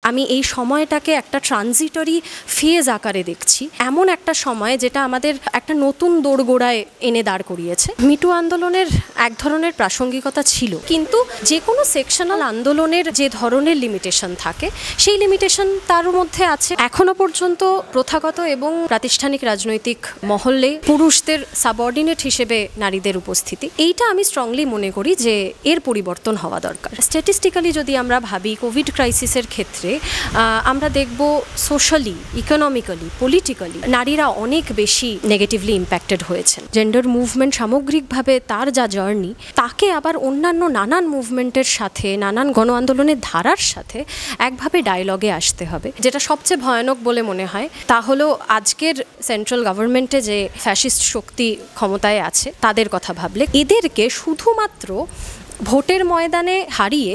আমি এই সময়টাকে একটা ট্রানজিটরি ফেজ আকারে দেখছি, এমন একটা সময় যেটা আমাদের একটা নতুন দোরগোড়ায় এনে দাঁড় করিয়েছে। মিটু আন্দোলনের এক ধরনের প্রাসঙ্গিকতা ছিল, কিন্তু যে কোনো সেকশনাল আন্দোলনের যে ধরনের লিমিটেশন থাকে সেই লিমিটেশন তার মধ্যে আছে। এখনো পর্যন্ত প্রথাগত এবং প্রাতিষ্ঠানিক রাজনৈতিক মহলে পুরুষদের সাবঅর্ডিনেট হিসেবে নারীদের উপস্থিতি, এইটা আমি স্ট্রংলি মনে করি যে এর পরিবর্তন হওয়া দরকার। স্ট্যাটিস্টিক্যালি যদি আমরা ভাবি, কোভিড ক্রাইসিসের ক্ষেত্রে আমরা দেখব সোশ্যালি, ইকোনমিক্যালি, পলিটিক্যালি নারীরা অনেক বেশি নেগেটিভলি ইম্প্যাক্টেড হয়েছেন। জেন্ডার মুভমেন্ট সামগ্রিকভাবে তার যা জার্নি, তাকে আবার অন্যান্য নানান মুভমেন্টের সাথে, নানান গণ আন্দোলনের ধারার সাথে একভাবে ডায়লগে আসতে হবে। যেটা সবচেয়ে ভয়ানক বলে মনে হয় তা হলো আজকের সেন্ট্রাল গভর্নমেন্টে যে ফ্যাসিস্ট শক্তি ক্ষমতায় আছে তাদের কথা ভাবলে এদেরকে শুধুমাত্র ভোটের ময়দানে হারিয়ে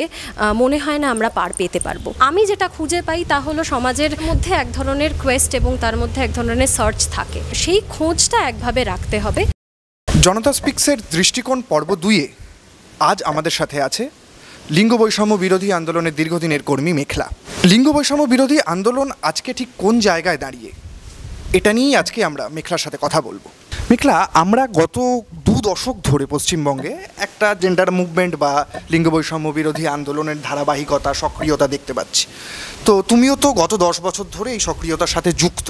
মনে হয় না আমরা পার পেতে পারবো। আমি যেটা খুঁজে পাই তা হলো সমাজের মধ্যে এক ধরনের কোয়েস্ট এবং তার মধ্যে এক ধরনের সার্চ থাকে, সেই খোঁজটা একভাবে রাখতে হবে। জনতা স্পিক্সের দৃষ্টিকোণ পর্ব 2-এ আজ আমাদের সাথে আছে লিঙ্গ বৈষম্য বিরোধী আন্দোলনের দীর্ঘদিনের কর্মী মেখলা। লিঙ্গ বৈষম্য বিরোধী আন্দোলন আজকে ঠিক কোন জায়গায় দাঁড়িয়ে, এটা নিয়েই আজকে আমরা মেখলার সাথে কথা বলবো। মেখলা, আমরা গত 2 দশক ধরে পশ্চিমবঙ্গে একটা জেন্ডার মুভমেন্ট বা লিঙ্গ বৈষম্য বিরোধী আন্দোলনের ধারাবাহিকতা, সক্রিয়তা দেখতে পাচ্ছি। তো তুমিও তো গত 10 বছর ধরে এই সক্রিয়তার সাথে যুক্ত।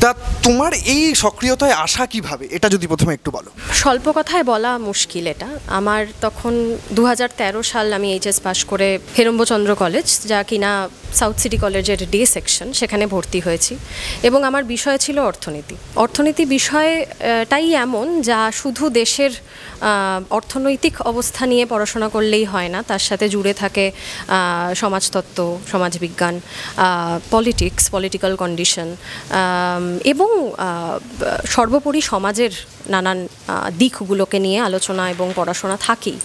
তা তোমার এই সক্রিয়তায় আসা কিভাবে, এটা যদি প্রথমে একটু বলো। স্বল্প কথায় বলা মুশকিল এটা। আমার তখন 2013 সাল, আমি এইচএস পাশ করে হেরম্বচন্দ্র কলেজ, যা কিনা সাউথ সিটি কলেজের ডে সেকশন, সেখানে ভর্তি হয়েছি এবং আমার বিষয় ছিল অর্থনীতি। অর্থনীতি বিষয়টাই এমন যা শুধু দেশের অর্থনৈতিক অবস্থা নিয়ে পড়াশোনা করলেই হয় না, তার সাথে জুড়ে থাকে সমাজতত্ত্ব, সমাজবিজ্ঞান, পলিটিক্স, পলিটিক্যাল কন্ডিশন এবং সর্বোপরি সমাজের নানান দিকগুলোকে নিয়ে আলোচনা এবং পড়াশোনা থাকেই।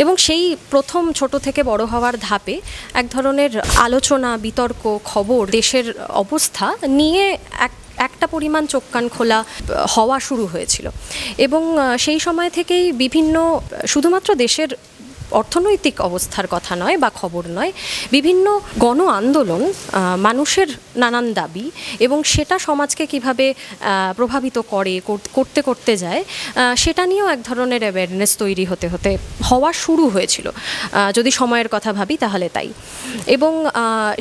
এবং সেই প্রথম ছোট থেকে বড় হওয়ার ধাপে এক ধরনের আলোচনা, বিতর্ক, খবর, দেশের অবস্থা নিয়ে একটা পরিমাণ চোখ কান খোলা হওয়া শুরু হয়েছিল। এবং সেই সময় থেকেই বিভিন্ন, শুধুমাত্র দেশের অর্থনৈতিক অবস্থার কথা নয় বা খবর নয়, বিভিন্ন গণ আন্দোলন, মানুষের নানান দাবি এবং সেটা সমাজকে কিভাবে প্রভাবিত করতে করতে যায়, সেটা নিয়েও এক ধরনের অ্যাওয়ারনেস তৈরি হওয়া শুরু হয়েছিল। যদি সময়ের কথা ভাবি তাহলে তাই। এবং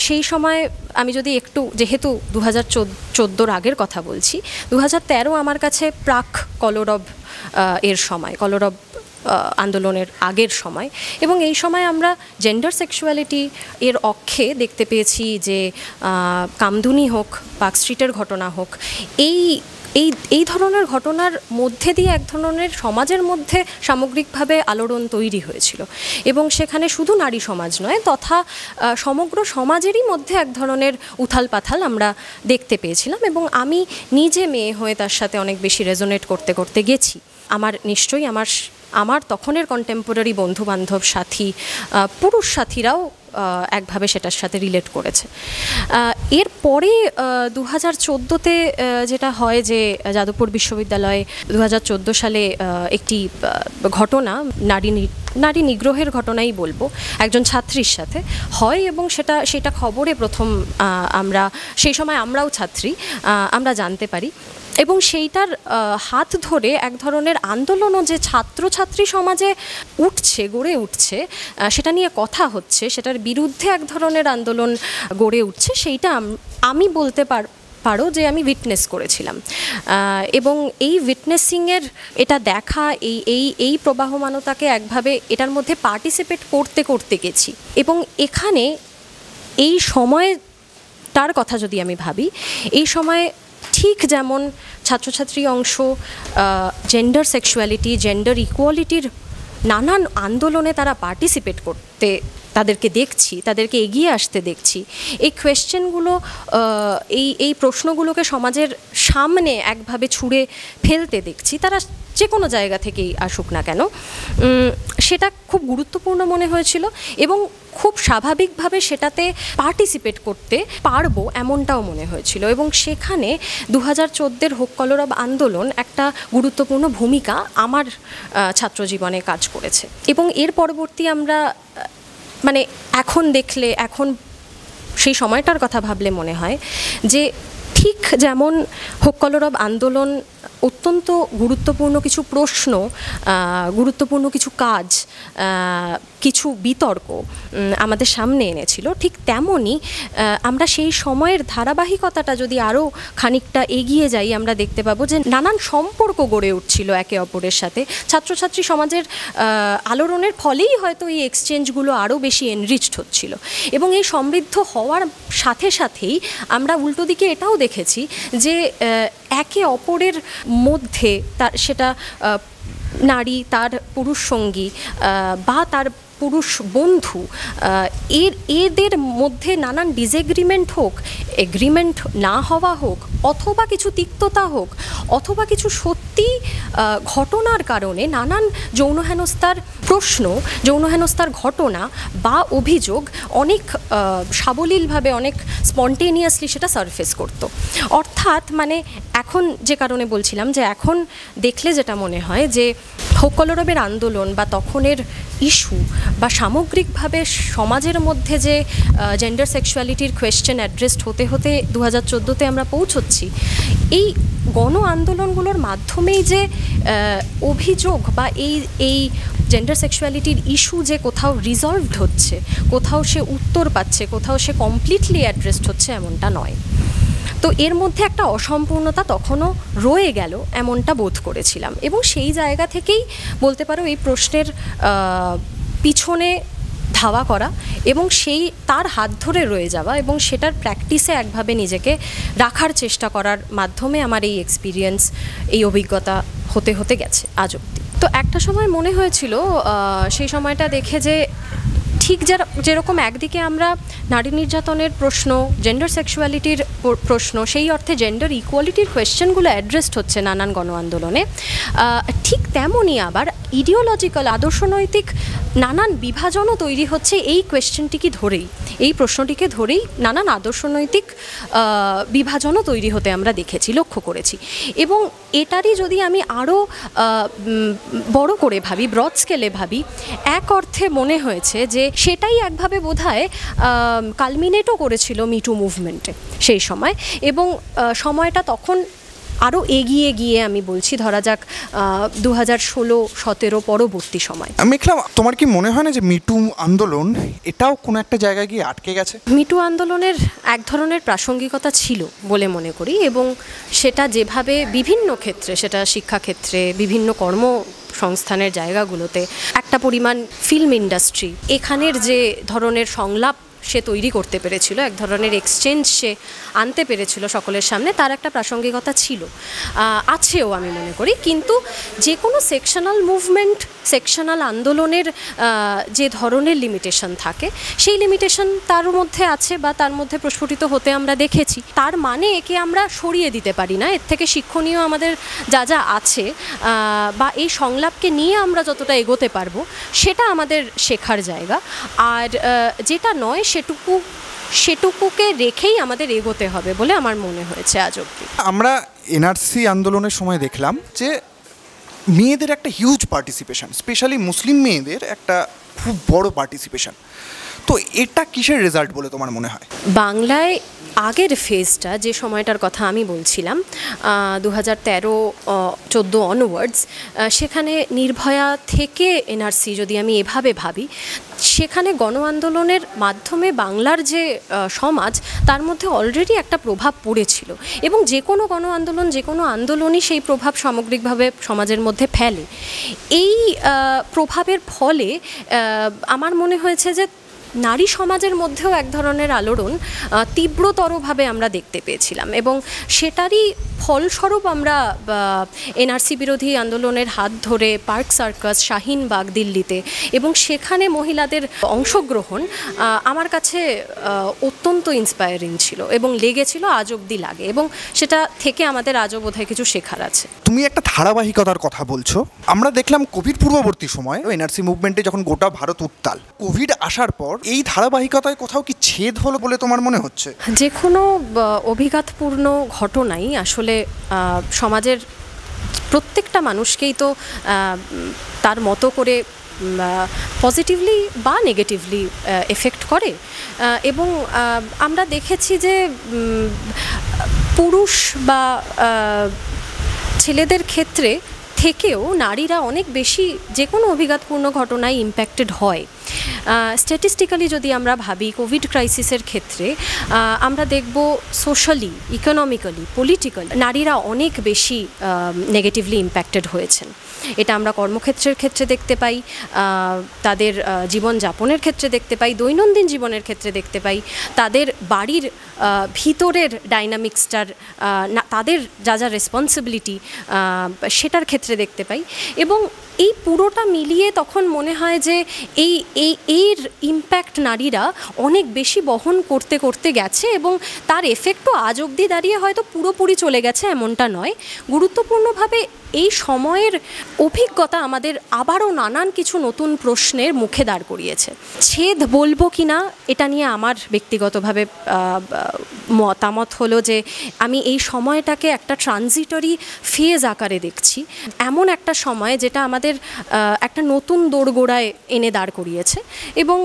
সেই সময় আমি যদি একটু, যেহেতু 2014 আগের কথা বলছি, 2013 আমার কাছে প্রাক কলরব এর সময়, কলরব আন্দোলনের আগের সময়। এবং এই সময় আমরা জেন্ডার সেক্সুয়ালিটি এর অক্ষে দেখতে পেয়েছি যে কামদুনি হোক, পার্ক স্ট্রিটের ঘটনা হোক, এই ধরনের ঘটনার মধ্যে দিয়ে এক ধরনের সমাজের মধ্যে সামগ্রিকভাবে আলোড়ন তৈরি হয়েছিল। এবং সেখানে শুধু নারী সমাজ নয়, তথা সমগ্র সমাজেরই মধ্যে এক ধরনের উথাল পাথাল আমরা দেখতে পেয়েছিলাম। এবং আমি নিজে মেয়ে হয়ে তার সাথে অনেক বেশি রেজোনেট করতে করতে গেছি। আমার নিশ্চয়ই আমার তখনের কন্টেম্পোরারি বন্ধুবান্ধব, সাথী, পুরুষ সাথীরাও একভাবে সেটার সাথে রিলেট করেছে। এরপরে 2014-তে যেটা হয় যে যাদবপুর বিশ্ববিদ্যালয়ে 2014 সালে একটি ঘটনা, নারী নিগ্রহের ঘটনাই বলবো, একজন ছাত্রীর সাথে হয়। এবং সেটা খবরে প্রথম আমরা, সেই সময় আমরাও ছাত্রী, আমরা জানতে পারি। এবং সেইটার হাত ধরে এক ধরনের আন্দোলনও যে ছাত্রছাত্রী সমাজে গড়ে উঠছে, সেটা নিয়ে কথা হচ্ছে, সেটার বিরুদ্ধে এক ধরনের আন্দোলন গড়ে উঠছে, সেইটা আমি বলতে পারো যে আমি উইটনেস করেছিলাম। এবং এই উইটনেসিংয়ের এটা দেখা, এই প্রবাহমানতাকে একভাবে এটার মধ্যে পার্টিসিপেট করতে করতে গেছি। এবং এখানে এই সময়টার কথা যদি আমি ভাবি, এই সময় ঠিক যেমন ছাত্রছাত্রী অংশ জেন্ডার সেক্সুয়ালিটি, জেন্ডার ইকুয়ালিটির নানান আন্দোলনে তারা পার্টিসিপেট করতে তাদেরকে দেখছি, তাদেরকে এগিয়ে আসতে দেখছি, এই কোয়েশ্চেনগুলো, এই প্রশ্নগুলোকে সমাজের সামনে একভাবে ছুঁড়ে ফেলতে দেখছি, তারা যে কোনো জায়গা থেকেই আসুক না কেন, সেটা খুব গুরুত্বপূর্ণ মনে হয়েছিল। এবং খুব স্বাভাবিকভাবে সেটাতে পার্টিসিপেট করতে পারবো এমনটাও মনে হয়েছিল। এবং সেখানে 2014 হোক কলরব আন্দোলন একটা গুরুত্বপূর্ণ ভূমিকা আমার ছাত্রজীবনে কাজ করেছে। এবং এর পরবর্তী আমরা, মানে এখন দেখলে, এখন সেই সময়টার কথা ভাবলে মনে হয় যে ঠিক যেমন হোক কলরব আন্দোলন অত্যন্ত গুরুত্বপূর্ণ কিছু প্রশ্ন, গুরুত্বপূর্ণ কিছু কাজ, কিছু বিতর্ক আমাদের সামনে এনেছিল, ঠিক তেমনই আমরা সেই সময়ের ধারাবাহিকতাটা যদি আরও খানিকটা এগিয়ে যাই, আমরা দেখতে পাবো যে নানান সম্পর্ক গড়ে উঠছিল একে অপরের সাথে। ছাত্রছাত্রী সমাজের আলোড়নের ফলেই হয়তো এই এক্সচেঞ্জগুলো আরও বেশি এনরিচড হচ্ছিল, এবং এই সমৃদ্ধ হওয়ার সাথে সাথেই আমরা উল্টো দিকে এটাও দেখেছি যে একে অপরের মধ্যে তার সেটা নারী, তার পুরুষ সঙ্গী বা তার পুরুষ বন্ধু, এদের মধ্যে নানান ডিসএগ্রিমেন্ট হোক, এগ্রিমেন্ট না হওয়া হোক, অথবা কিছু তিক্ততা হোক, অথবা কিছু সত্যি ঘটনার কারণে নানান যৌন হেনস্থার প্রশ্ন, যৌন হেনস্থার ঘটনা বা অভিযোগ অনেক সাবলীলভাবে, অনেক স্পন্টেনিয়াসলি সেটা সারফেস করত। অর্থাৎ মানে এখন যে কারণে বলছিলাম যে এখন দেখলে যেটা মনে হয় যে হোক কলরবের আন্দোলন বা তখনের ইস্যু বা সামগ্রিকভাবে সমাজের মধ্যে যে জেন্ডার সেক্সুয়ালিটির কোয়েশ্চেন অ্যাড্রেসড হতে হতে 2014-তে আমরা পৌঁছচ্ছি, এই গণ আন্দোলনগুলোর মাধ্যমেই যে অভিযোগ বা এই জেন্ডার সেক্সুয়ালিটির ইস্যু যে কোথাও রিজলভড হচ্ছে, কোথাও সে উত্তর পাচ্ছে, কোথাও সে কমপ্লিটলি অ্যাড্রেসড হচ্ছে, এমনটা নয়। তো এর মধ্যে একটা অসম্পূর্ণতা তখনও রয়ে গেল, এমনটা বোধ করেছিলাম, এবং সেই জায়গা থেকেই বলতে পারো এই প্রশ্নের পিছনে ধাওয়া করা এবং সেই তার হাত ধরে রয়ে যাওয়া এবং সেটার প্র্যাকটিসে একভাবে নিজেকে রাখার চেষ্টা করার মাধ্যমে আমার এই এক্সপিরিয়েন্স, এই অভিজ্ঞতা হতে হতে গেছে আজ অবধি। তো একটা সময় মনে হয়েছিল সেই সময়টা দেখে যে ঠিক যেরকম একদিকে আমরা নারী নির্যাতনের প্রশ্ন, জেন্ডার সেক্সুয়ালিটির প্রশ্ন, সেই অর্থে জেন্ডার ইকুয়ালিটির কোয়েশ্চেনগুলো অ্যাড্রেসড হচ্ছে নানান গণ আন্দোলনে, ঠিক তেমনই আবার ইডিওলজিক্যাল, আদর্শনৈতিক নানান বিভাজনও তৈরি হচ্ছে এই কোয়েশ্চেনটিকে ধরেই, এই প্রশ্নটিকে ধরেই নানান আদর্শনৈতিক বিভাজনও তৈরি হতে আমরা দেখেছি, লক্ষ্য করেছি। এবং এটারই যদি আমি আরও বড় করে ভাবি, ব্রড স্কেলে ভাবি, এক অর্থে মনে হয়েছে যে সেটাই একভাবে বোধহয় কালমিনেটও করেছিল মিটু মুভমেন্টে সেই সময়, এবং সময়টা তখন আরও এগিয়ে গিয়ে, আমি বলছি ধরা যাক 2016-17 পরবর্তী সময়। মেঘলা, তোমার কি মনে হয় না যে মিটু আন্দোলন এটাও কোনো একটা জায়গায় গিয়ে আটকে গেছে? মিটু আন্দোলনের এক ধরনের প্রাসঙ্গিকতা ছিল বলে মনে করি, এবং সেটা যেভাবে বিভিন্ন ক্ষেত্রে, সেটা শিক্ষাক্ষেত্রে, বিভিন্ন কর্মসংস্থানের জায়গাগুলোতে একটা পরিমাণ ফিল্ম ইন্ডাস্ট্রি এখানের যে ধরনের সংলাপ সে তৈরি করতে পেরেছিল, এক ধরনের এক্সচেঞ্জ সে আনতে পেরেছিল সকলের সামনে, তার একটা প্রাসঙ্গিকতা ছিল, আছেও আমি মনে করি। কিন্তু যে কোনো সেকশনাল মুভমেন্ট, সেকশনাল আন্দোলনের যে ধরনের লিমিটেশন থাকে, সেই লিমিটেশন তার মধ্যে আছে বা তার মধ্যে প্রস্ফুটিত হতে আমরা দেখেছি। তার মানে একে আমরা সরিয়ে দিতে পারি না। এর থেকে শিক্ষণীয় আমাদের যা যা আছে বা এই সংলাপকে নিয়ে আমরা যতটা এগোতে পারবো সেটা আমাদের শেখার জায়গা, আর যেটা নয় সেটুকুকে রেখেই আমাদের এগোতে হবে বলে আমার মনে হয়েছে আজ অবধি। আমরা এনআরসি আন্দোলনের সময় দেখলাম যে মেয়েদের একটা হিউজ পার্টিসিপেশন, স্পেশালি মুসলিম মেয়েদের একটা খুব বড় পার্টিসিপেশন। তো এটা কিসের রেজাল্ট বলে তোমার মনে হয়? বাংলায় আগের ফেজটা, যে সময়টার কথা আমি বলছিলাম 2013-14 অনওয়ার্ডস, সেখানে নির্ভয়া থেকে এনআরসি যদি আমি এভাবে ভাবি, সেখানে গণ আন্দোলনের মাধ্যমে বাংলার যে সমাজ, তার মধ্যে অলরেডি একটা প্রভাব পড়েছিল, এবং যে কোনো গণ আন্দোলন, যে কোনো আন্দোলনই সেই প্রভাব সামগ্রিকভাবে সমাজের মধ্যে ফেলে। এই প্রভাবের ফলে আমার মনে হয়েছে যে নারী সমাজের মধ্যেও এক ধরনের আলোড়ন তীব্রতরভাবে আমরা দেখতে পেয়েছিলাম, এবং সেটারই ফলস্বরূপ আমরা এনআরসি বিরোধী আন্দোলনের হাত ধরে পার্ক সার্কাস, শাহিনবাগ দিল্লিতে, এবং সেখানে মহিলাদের অংশগ্রহণ আমার কাছে অত্যন্ত ইন্সপায়ারিং ছিল এবং লেগেছিল, আজ অবধি লাগে, এবং সেটা থেকে আমাদের আজও বোধহয় কিছু শেখার আছে। তুমি একটা ধারাবাহিকতার কথা বলছো। আমরা দেখলাম কোভিড পূর্ববর্তী সময় এনআরসি মুভমেন্টে যখন গোটা ভারত উত্তাল, কোভিড আসার পর এই ধারাবাহিকতায় কোথাও কি ছেদ হলো বলে তোমার মনে হচ্ছে? যে কোনো অভিঘাতপূর্ণ ঘটনাই আসলে সমাজের প্রত্যেকটা মানুষকেই তো তার মতো করে পজিটিভলি বা নেগেটিভলি এফেক্ট করে। এবং আমরা দেখেছি যে পুরুষ বা ছেলেদের ক্ষেত্রে থেকেও নারীরা অনেক বেশি যে কোনো অভিঘাতপূর্ণ ঘটনায় ইম্প্যাক্টেড হয়। স্ট্যাটিস্টিক্যালি যদি আমরা ভাবি কোভিড ক্রাইসিসের ক্ষেত্রে আমরা দেখব সোশ্যালি, ইকোনমিক্যালি, পলিটিক্যালি নারীরা অনেক বেশি নেগেটিভলি ইম্প্যাক্টেড হয়েছেন। এটা আমরা কর্মক্ষেত্রের ক্ষেত্রে দেখতে পাই, তাদের জীবনযাপনের ক্ষেত্রে দেখতে পাই, দৈনন্দিন জীবনের ক্ষেত্রে দেখতে পাই, তাদের বাড়ির ভিতরের ডাইনামিক্সটার, তাদের যা যা রেসপন্সিবিলিটি সেটার ক্ষেত্রে দেখতে পাই। এবং এই পুরোটা মিলিয়ে তখন মনে হয় যে এর ইম্প্যাক্ট নারীরা অনেক বেশি বহন করতে করতে গেছে এবং তার এফেক্টও আজ অবধি দাঁড়িয়ে হয়তো পুরোপুরি চলে গেছে এমনটা নয়। গুরুত্বপূর্ণভাবে এই সময়ের অভিজ্ঞতা আমাদের আবারও নানান কিছু নতুন প্রশ্নের মুখে দাঁড় করিয়েছে। ছেদ বলবো কি না এটা নিয়ে আমার ব্যক্তিগতভাবে মতামত হলো যে আমি এই সময়টাকে একটা ট্রানজিটরি ফেজ আকারে দেখছি, এমন একটা সময় যেটা আমাদের একটা নতুন দোরগোড়ায় এনে দাঁড় করিয়েছে। এবং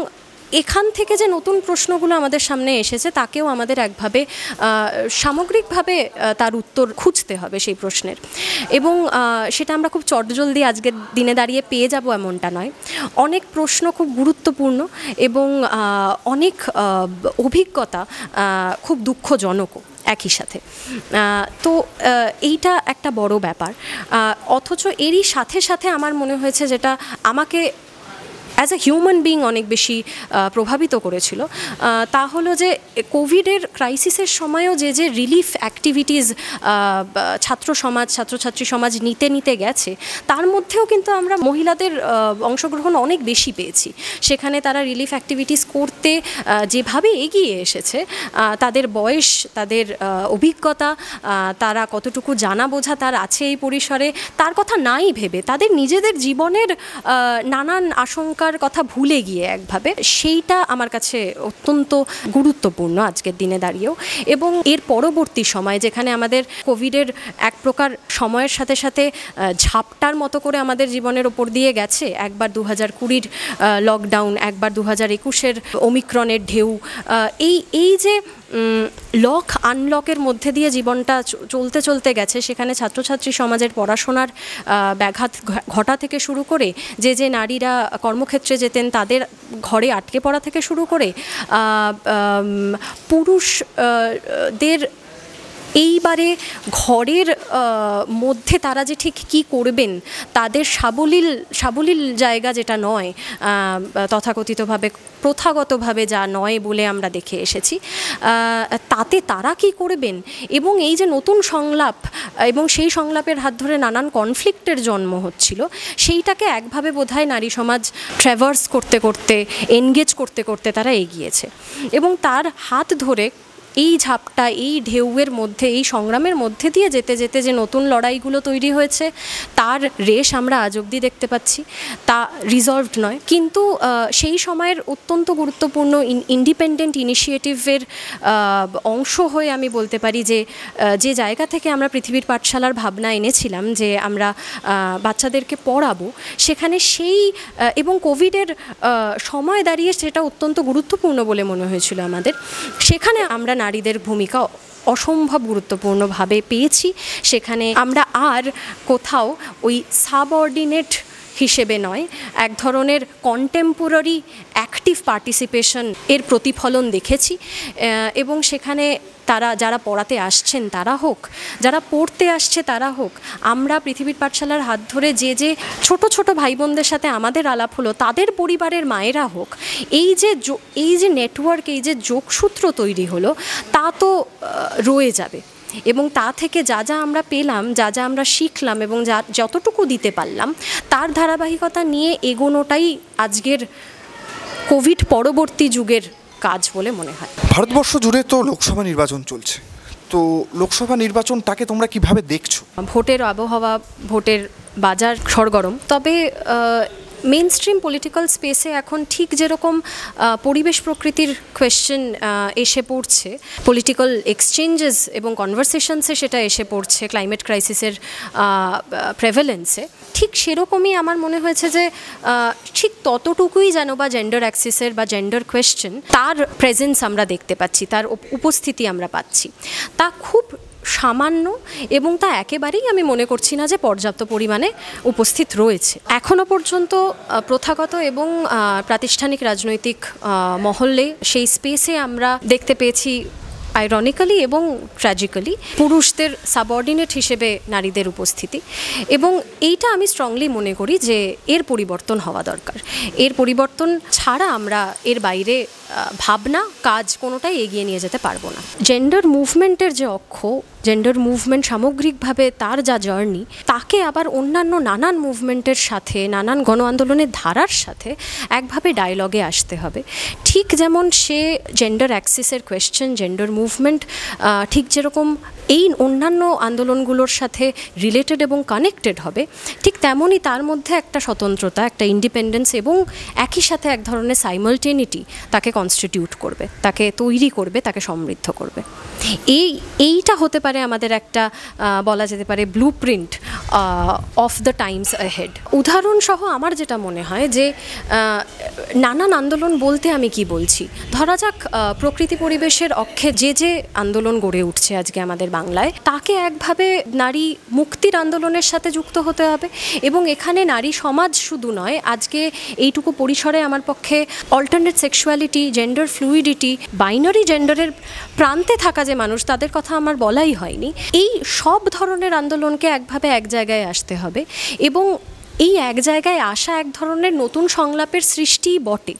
এখান থেকে যে নতুন প্রশ্নগুলো আমাদের সামনে এসেছে তাকেও আমাদের একভাবে সামগ্রিকভাবে তার উত্তর খুঁজতে হবে সেই প্রশ্নের। এবং সেটা আমরা খুব চটজলদি আজকের দিনে দাঁড়িয়ে পেয়ে যাব এমনটা নয়। অনেক প্রশ্ন খুব গুরুত্বপূর্ণ এবং অনেক অভিজ্ঞতা খুব দুঃখজনকও একই সাথে। তো এইটা একটা বড় ব্যাপার। অথচ এরই সাথে সাথে আমার মনে হয়েছে যেটা আমাকে অ্যাজ এ হিউম্যান বিইং অনেক বেশি প্রভাবিত করেছিল তা হলো যে কোভিডের ক্রাইসিসের সময়ও যে যে রিলিফ অ্যাক্টিভিটিস ছাত্রছাত্রী সমাজ নিতে গেছে তার মধ্যেও কিন্তু আমরা মহিলাদের অংশগ্রহণ অনেক বেশি পেয়েছি। সেখানে তারা রিলিফ অ্যাক্টিভিটিস করতে যেভাবে এগিয়ে এসেছে, তাদের বয়স, তাদের অভিজ্ঞতা, তারা কতটুকু জানা বোঝা তার আছে এই পরিসরে, তার কথা নাই ভেবে তাদের নিজেদের জীবনের নানান আশঙ্কার কথা ভুলে গিয়ে একভাবে, সেইটা আমার কাছে অত্যন্ত গুরুত্বপূর্ণ আজকের দিনে দাঁড়িয়েও। এবং এর পরবর্তী সময় যেখানে আমাদের কোভিডের এক প্রকার সময়ের সাথে সাথে ঝাপটার মতো করে আমাদের জীবনের ওপর দিয়ে গেছে, একবার 2020-র লকডাউন, একবার 2021-এর ওমিক্রনের ঢেউ, এই যে লক আনলকের মধ্যে দিয়ে জীবনটা চলতে চলতে গেছে, সেখানে ছাত্রছাত্রী সমাজের পড়াশোনার ব্যাঘাত ঘটা থেকে শুরু করে যে নারীরা কর্মক্ষেত্রে যেতেন তাদের ঘরে আটকে পড়া থেকে শুরু করে পুরুষদের এইবারে ঘরের মধ্যে তারা যে ঠিক কী করবেন, তাদের সাবলীল জায়গা যেটা নয়, তথাকথিতভাবে প্রথাগতভাবে যা নয় বলে আমরা দেখে এসেছি, তাতে তারা কি করবেন এবং এই যে নতুন সংলাপ এবং সেই সংলাপের হাত ধরে নানান কনফ্লিক্টের জন্ম হচ্ছিল, সেইটাকে একভাবে বোধহয় নারী সমাজ ট্র্যাভার্স করতে করতে, এনগেজ করতে করতে তারা এগিয়েছে। এবং তার হাত ধরে এই ঝাপটা, এই ঢেউয়ের মধ্যে, এই সংগ্রামের মধ্যে দিয়ে যেতে যেতে যে নতুন লড়াইগুলো তৈরি হয়েছে তার রেশ আমরা আজ অবধি দেখতে পাচ্ছি। তা রিজলভড নয়, কিন্তু সেই সময়ের অত্যন্ত গুরুত্বপূর্ণ ইন্ডিপেন্ডেন্ট ইনিশিয়েটিভের অংশ হয়ে আমি বলতে পারি যে জায়গা থেকে আমরা পৃথিবীর পাঠশালার ভাবনা এনেছিলাম যে আমরা বাচ্চাদেরকে পড়াবো, সেখানে সেই এবং কোভিডের সময় দাঁড়িয়ে সেটা অত্যন্ত গুরুত্বপূর্ণ বলে মনে হয়েছিল আমাদের। সেখানে আমরা নারীদের ভূমিকা অসম্ভব গুরুত্বপূর্ণভাবে পেয়েছি। সেখানে আমরা আর কোথাও ওই সাবঅর্ডিনেট হিসেবে নয়, এক ধরনের কন্টেম্পোরারি অ্যাক্টিভ পার্টিসিপেশন এর প্রতিফলন দেখেছি। এবং সেখানে তারা যারা পড়াতে আসছেন তারা হোক, যারা পড়তে আসছে তারা হোক, আমরা পৃথিবীর পাঠশালার হাত ধরে যে ছোট ছোট ভাই বোনদের সাথে আমাদের আলাপ হলো, তাদের পরিবারের মায়েরা হোক, এই যে নেটওয়ার্ক, এই যে যোগসূত্র তৈরি হলো, তা তো রয়ে যাবে। এবং তা থেকে যা যা আমরা পেলাম, যা যা আমরা শিখলাম এবং যতটুকু দিতে পারলাম, তার ধারাবাহিকতা নিয়ে এগোনোটাই আজকের কোভিড পরবর্তী যুগের কাজ বলে মনে হয়। ভারতবর্ষ জুড়ে তো লোকসভা নির্বাচন চলছে, তো লোকসভা নির্বাচনটাকে তোমরা কিভাবে দেখছো? ভোটের আবহাওয়া, ভোটের বাজার সরগরম, তবে মেন স্ট্রিম পলিটিক্যাল স্পেসে এখন ঠিক যেরকম পরিবেশ প্রকৃতির কোয়েশ্চেন এসে পড়ছে, পলিটিক্যাল এক্সচেঞ্জেস এবং কনভারসেশনসে সেটা এসে পড়ছে, ক্লাইমেট ক্রাইসিসের প্রেভেলেন্সে, ঠিক সেরকমই আমার মনে হয়েছে যে ঠিক ততটুকুই যেন বা জেন্ডার অ্যাক্সিসের বা জেন্ডার কোয়েশ্চেন তার প্রেজেন্স আমরা দেখতে পাচ্ছি, তার উপস্থিতি আমরা পাচ্ছি। তা খুব সামান্য এবং তা একেবারেই আমি মনে করছি না যে পর্যাপ্ত পরিমাণে উপস্থিত রয়েছে। এখনও পর্যন্ত প্রথাগত এবং প্রাতিষ্ঠানিক রাজনৈতিক মহলে সেই স্পেসে আমরা দেখতে পেয়েছি আইরনিক্যালি এবং ট্র্যাজিক্যালি পুরুষদের সাবঅর্ডিনেট হিসেবে নারীদের উপস্থিতি, এবং এইটা আমি স্ট্রংলি মনে করি যে এর পরিবর্তন হওয়া দরকার। এর পরিবর্তন ছাড়া আমরা এর বাইরে ভাবনা, কাজ কোনোটাই এগিয়ে নিয়ে যেতে পারবো না। জেন্ডার মুভমেন্টের যে অক্ষ, জেন্ডার মুভমেন্ট সামগ্রিকভাবে তার যা জার্নি, তাকে আবার অন্যান্য নানান মুভমেন্টের সাথে, নানান গণ আন্দোলনের ধারার সাথে একভাবে ডায়লগে আসতে হবে। ঠিক যেমন সে জেন্ডার অ্যাক্সিসের কোয়েশ্চেন, জেন্ডার মুভমেন্ট ঠিক যেরকম এই অন্যান্য আন্দোলনগুলোর সাথে রিলেটেড এবং কানেক্টেড হবে, ঠিক তেমনই তার মধ্যে একটা স্বতন্ত্রতা, একটা ইন্ডিপেন্ডেন্স এবং একই সাথে এক ধরনের সাইমালটেনিটি তাকে কনস্টিটিউট করবে, তাকে তৈরি করবে, তাকে সমৃদ্ধ করবে। এইটা হতে পারে আমাদের একটা বলা যেতে পারে blueprint of the times ahead. উদাহরণসহ আমার যেটা মনে হয় যে নানান আন্দোলন বলতে আমি কি বলছি, ধরা যাক প্রকৃতি পরিবেশের অক্ষে যে আন্দোলন গড়ে উঠছে আজকে আমাদের বাংলায়, তাকে একভাবে নারী মুক্তির আন্দোলনের সাথে যুক্ত হতে হবে। এবং এখানে নারী সমাজ শুধু নয়, আজকে এইটুকু পরিসরে আমার পক্ষে alternate sexuality, gender fluidity, binary জেন্ডারের প্রান্তে থাকা যে মানুষ, তাদের কথা আমার বলাই হয়নি। এই সব ধরনের আন্দোলনকে একভাবে এক জায়গায় আসতে হবে, এবং এই এক জায়গায় আসা এক ধরনের নতুন সংলাপের সৃষ্টিই বটে।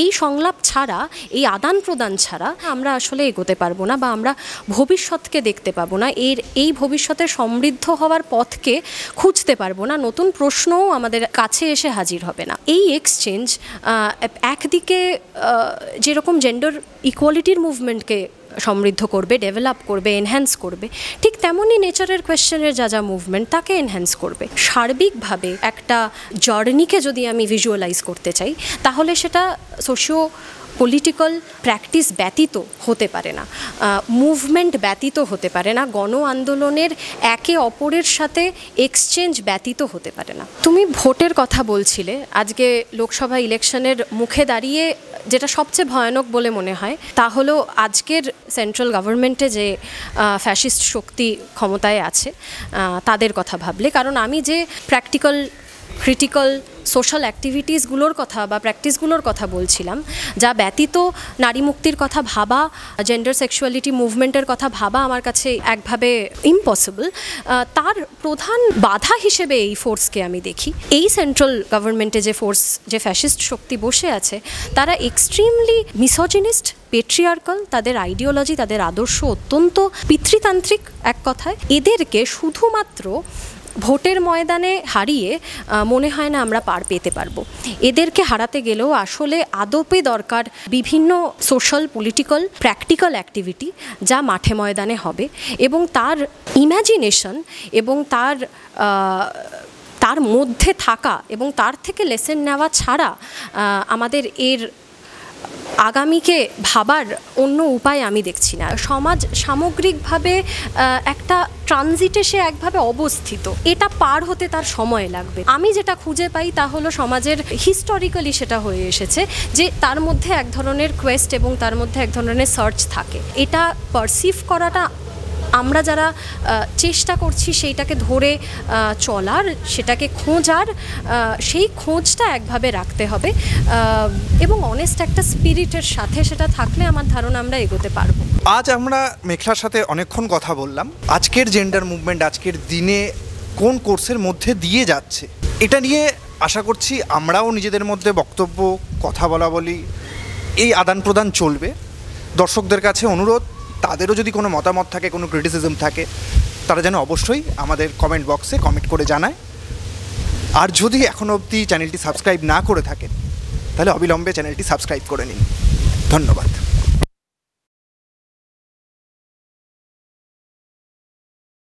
এই সংলাপ ছাড়া, এই আদান প্রদান ছাড়া আমরা আসলে এগোতে পারবো না, বা আমরা ভবিষ্যৎকে দেখতে পাবো না, এই ভবিষ্যতের সমৃদ্ধ হওয়ার পথকে খুঁজতে পারবো না, নতুন প্রশ্নও আমাদের কাছে এসে হাজির হবে না। এই এক্সচেঞ্জ একদিকে যেরকম জেন্ডার ইকুয়ালিটির মুভমেন্টকে সমৃদ্ধ করবে, ডেভেলপ করবে, এনহ্যান্স করবে, ঠিক তেমনই নেচারের কোয়েশ্চেনের যা মুভমেন্ট তাকে এনহ্যান্স করবে। সার্বিকভাবে একটা জার্নিকে যদি আমি ভিজুয়ালাইজ করতে চাই, তাহলে সেটা সোশিও পলিটিক্যাল প্র্যাকটিস ব্যতীত হতে পারে না, মুভমেন্ট ব্যতীত হতে পারে না, গণ আন্দোলনের একে অপরের সাথে এক্সচেঞ্জ ব্যতীত হতে পারে না। তুমি ভোটের কথা বলছিলে, আজকে লোকসভা ইলেকশনের মুখে দাঁড়িয়ে যেটা সবচেয়ে ভয়ানক বলে মনে হয় তা হলো আজকের সেন্ট্রাল গভর্নমেন্টে যে ফ্যাসিস্ট শক্তি ক্ষমতায় আছে তাদের কথা ভাবলে। কারণ আমি যে প্র্যাকটিক্যাল, ক্রিটিক্যাল সোশ্যাল অ্যাক্টিভিটিসগুলোর কথা বা প্র্যাকটিসগুলোর কথা বলছিলাম, যা ব্যতীত নারী মুক্তির কথা ভাবা, জেন্ডার সেক্সুয়ালিটি মুভমেন্টের কথা ভাবা আমার কাছে একভাবে ইম্পসিবল, তার প্রধান বাধা হিসেবে এই ফোর্সকে আমি দেখি। এই সেন্ট্রাল গভর্নমেন্টে যে ফোর্স, যে ফ্যাসিস্ট শক্তি বসে আছে, তারা এক্সট্রিমলি মিসোজিনিস্ট, পেট্রিয়ার্কাল, তাদের আইডিওলজি, তাদের আদর্শ অত্যন্ত পিতৃতান্ত্রিক। এক কথায় এদেরকে শুধুমাত্র ভোটের ময়দানে হারিয়ে মনে হয় না আমরা পার পেতে পারবো। এদেরকে হারাতে গেলেও আসলে আদপে দরকার বিভিন্ন সোশ্যাল, পলিটিক্যাল, প্র্যাকটিক্যাল অ্যাক্টিভিটি, যা মাঠে ময়দানে হবে, এবং তার ইম্যাজিনেশন এবং তার মধ্যে থাকা এবং তার থেকে লেসন নেওয়া ছাড়া আমাদের এর আগামীকে ভাবার অন্য উপায় আমি দেখছি না। সমাজ সামগ্রিকভাবে একটা ট্রানজিটে সে একভাবে অবস্থিত, এটা পার হতে তার সময় লাগবে। আমি যেটা খুঁজে পাই তা হলো সমাজের হিস্টোরিক্যালি সেটা হয়ে এসেছে যে তার মধ্যে এক ধরনের কোয়েস্ট এবং তার মধ্যে এক ধরনের সার্চ থাকে। এটা পারসিভ করাটা, আমরা যারা চেষ্টা করছি সেইটাকে ধরে চলার, সেটাকে খোঁজার, সেই খোঁজটা একভাবে রাখতে হবে এবং অনেস্ট একটা স্পিরিটের সাথে সেটা থাকলে আমার ধারণা আমরা এগোতে পারবো। আজ আমরা মেঘলার সাথে অনেকক্ষণ কথা বললাম আজকের জেন্ডার মুভমেন্ট আজকের দিনে কোন কোর্সের মধ্যে দিয়ে যাচ্ছে, এটা নিয়ে আশা করছি আমরাও নিজেদের মধ্যে বক্তব্য, কথা বলি, এই আদান প্রদান চলবে। দর্শকদের কাছে অনুরোধ, তাদেরও যদি কোনো মতামত থাকে, কোনো ক্রিটিসিজম থাকে, তারা যেন অবশ্যই আমাদের কমেন্ট বক্সে কমেন্ট করে জানায়। আর যদি এখনও অবধি চ্যানেলটি সাবস্ক্রাইব না করে থাকেন, তাহলে অবিলম্বে চ্যানেলটি সাবস্ক্রাইব করে নিন। ধন্যবাদ।